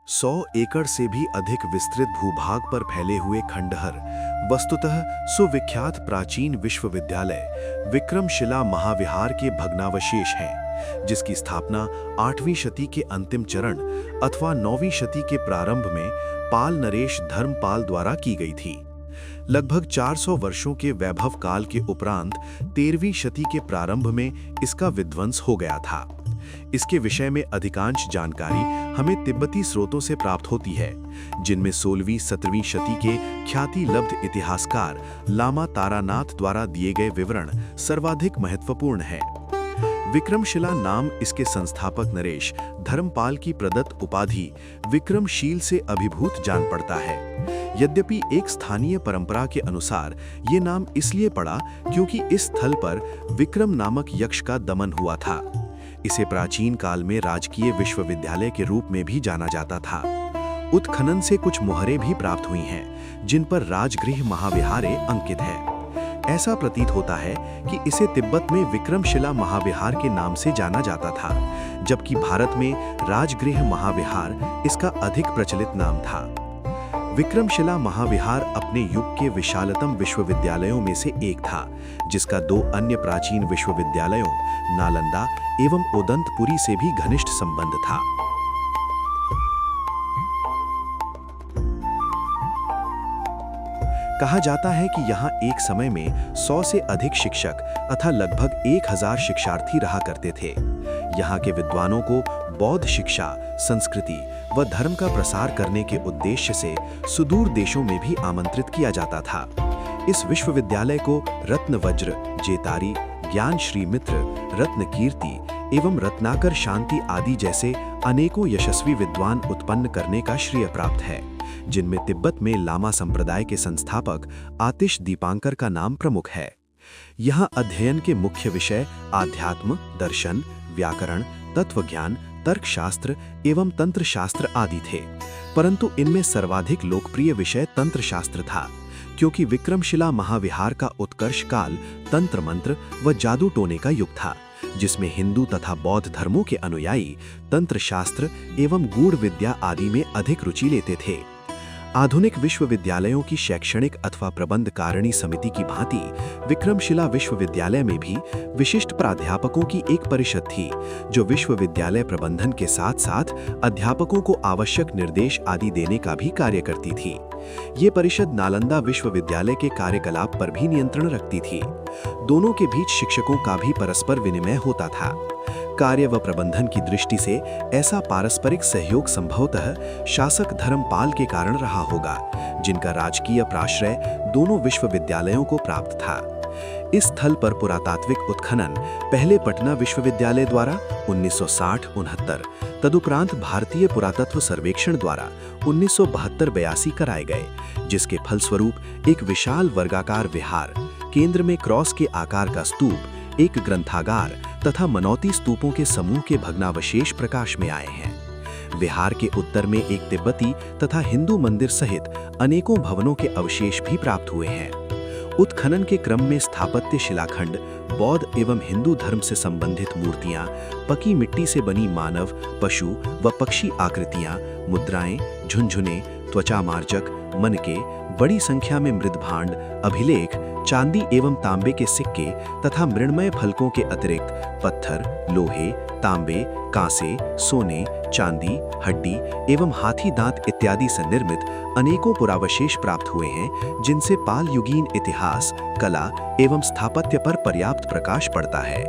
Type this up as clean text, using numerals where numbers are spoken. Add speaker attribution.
Speaker 1: 100 एकड़ से भी अधिक विस्तृत भूभाग पर फैले हुए खंडहर वस्तुतः सुविख्यात प्राचीन विश्वविद्यालय विक्रमशिला महाविहार के भग्नावशेष हैं, जिसकी स्थापना 8वीं शती के अंतिम चरण अथवा 9वीं शती के प्रारंभ में पाल नरेश धर्मपाल द्वारा की गई थी। लगभग 400 वर्षों के वैभव काल के उपरांत 13वीं शती के प्रारंभ में इसका विध्वंस हो गया था। इसके विषय में अधिकांश जानकारी हमें तिब्बती स्रोतों से प्राप्त होती है, जिनमें 16वीं-17वीं शती के ख्याति लब्ध इतिहासकार लामा तारानाथ द्वारा दिए गए विवरण सर्वाधिक महत्वपूर्ण है। विक्रमशिला नाम इसके संस्थापक नरेश धर्मपाल की प्रदत्त उपाधि विक्रमशील से अभिभूत जान पड़ता है। यद्यपि एक स्थानीय परंपरा के अनुसार ये नाम इसलिए पड़ा क्योंकि इस स्थल पर विक्रम नामक यक्ष का दमन हुआ था। इसे प्राचीन काल में राजकीय विश्वविद्यालय के रूप में भी जाना जाता था। उत्खनन से कुछ मुहरें भी प्राप्त हुई हैं, जिन पर राजगृह महाविहारे अंकित है। ऐसा प्रतीत होता है कि इसे तिब्बत में विक्रमशिला महाविहार के नाम से जाना जाता था, जबकि भारत में राजगृह महाविहार इसका अधिक प्रचलित नाम था। विक्रमशिला महाविहार अपने युग के विशालतम विश्वविद्यालयों में से एक था, जिसका 2 अन्य प्राचीन विश्वविद्यालयों नालंदा एवं ओदंतपुरी से भी घनिष्ठ संबंध था। कहा जाता है कि यहाँ एक समय में 100 से अधिक शिक्षक अथवा लगभग 1000 शिक्षार्थी रहा करते थे। यहाँ के विद्वानों को बौद्ध शिक्षा, संस्कृति व धर्म का प्रसार करने के उद्देश्य से सुदूर देशों में भी आमंत्रित किया जाता था। इस विश्वविद्यालय को रत्नवज्र, जेतारी, ज्ञान श्री मित्र, रत्न कीर्ति एवं रत्नाकर शांति आदि जैसे अनेकों यशस्वी विद्वान उत्पन्न करने का श्रेय प्राप्त है, जिनमें तिब्बत में लामा संप्रदाय के संस्थापक आतिश दीपांकर का नाम प्रमुख है। यहाँ अध्ययन के मुख्य विषय आध्यात्म, दर्शन, व्याकरण, तत्वज्ञान, तर्कशास्त्र एवं तंत्रशास्त्र आदि थे, परंतु इनमें सर्वाधिक लोकप्रिय विषय तंत्रशास्त्र था, क्योंकि विक्रमशिला महाविहार का उत्कर्ष काल तंत्र मंत्र व जादू टोने का युग था, जिसमें हिंदू तथा बौद्ध धर्मों के अनुयायी तंत्रशास्त्र एवं गूढ़ विद्या आदि में अधिक रुचि लेते थे। आधुनिक विश्वविद्यालयों की शैक्षणिक अथवा प्रबंध कारिणी समिति की भांति विक्रमशिला विश्वविद्यालय में भी विशिष्ट प्राध्यापकों की एक परिषद थी, जो विश्वविद्यालय प्रबंधन के साथ साथ अध्यापकों को आवश्यक निर्देश आदि देने का भी कार्य करती थी। ये परिषद नालंदा विश्वविद्यालय के कार्यकलाप पर भी नियंत्रण रखती थी। दोनों के बीच शिक्षकों का भी परस्पर विनिमय होता था। कार्य व प्रबंधन की दृष्टि से ऐसा पारस्परिक सहयोग संभवतः शासक धर्मपाल के कारण रहा होगा, जिनका राजकीय प्राश्रय दोनों विश्वविद्यालयों को प्राप्त था। इस स्थल पर पुरातात्विक उत्खनन पहले पटना विश्वविद्यालय द्वारा 1960-69, तदुपरांत भारतीय पुरातत्व सर्वेक्षण द्वारा 1972-82 कराए गए, जिसके फलस्वरूप एक विशाल वर्गाकार विहार, केंद्र में क्रॉस के आकार का स्तूप, एक ग्रंथागार तथा मनौती स्तूपों के समूह के भग्नावशेष प्रकाश में आए हैं। विहार के उत्तर में एक तिब्बती तथा हिंदू मंदिर सहित अनेकों भवनों के अवशेष भी प्राप्त हुए हैं। उत्खनन के क्रम में स्थापत्य शिलाखंड, बौद्ध एवं हिंदू धर्म से संबंधित मूर्तियां, पकी मिट्टी से बनी मानव, पशु व पक्षी आकृतियां, मुद्राएं, झुनझुने, त्वचा मार्जक, मनके, बड़ी संख्या में मृदभांड, अभिलेख, चांदी एवं तांबे के सिक्के तथा मृण्मय फलकों के अतिरिक्त पत्थर, लोहे, तांबे, कांसे, सोने, चांदी, हड्डी एवं हाथी दांत इत्यादि से निर्मित अनेकों पुरावशेष प्राप्त हुए हैं, जिनसे पाल युगीन इतिहास, कला एवं स्थापत्य पर पर्याप्त प्रकाश पड़ता है।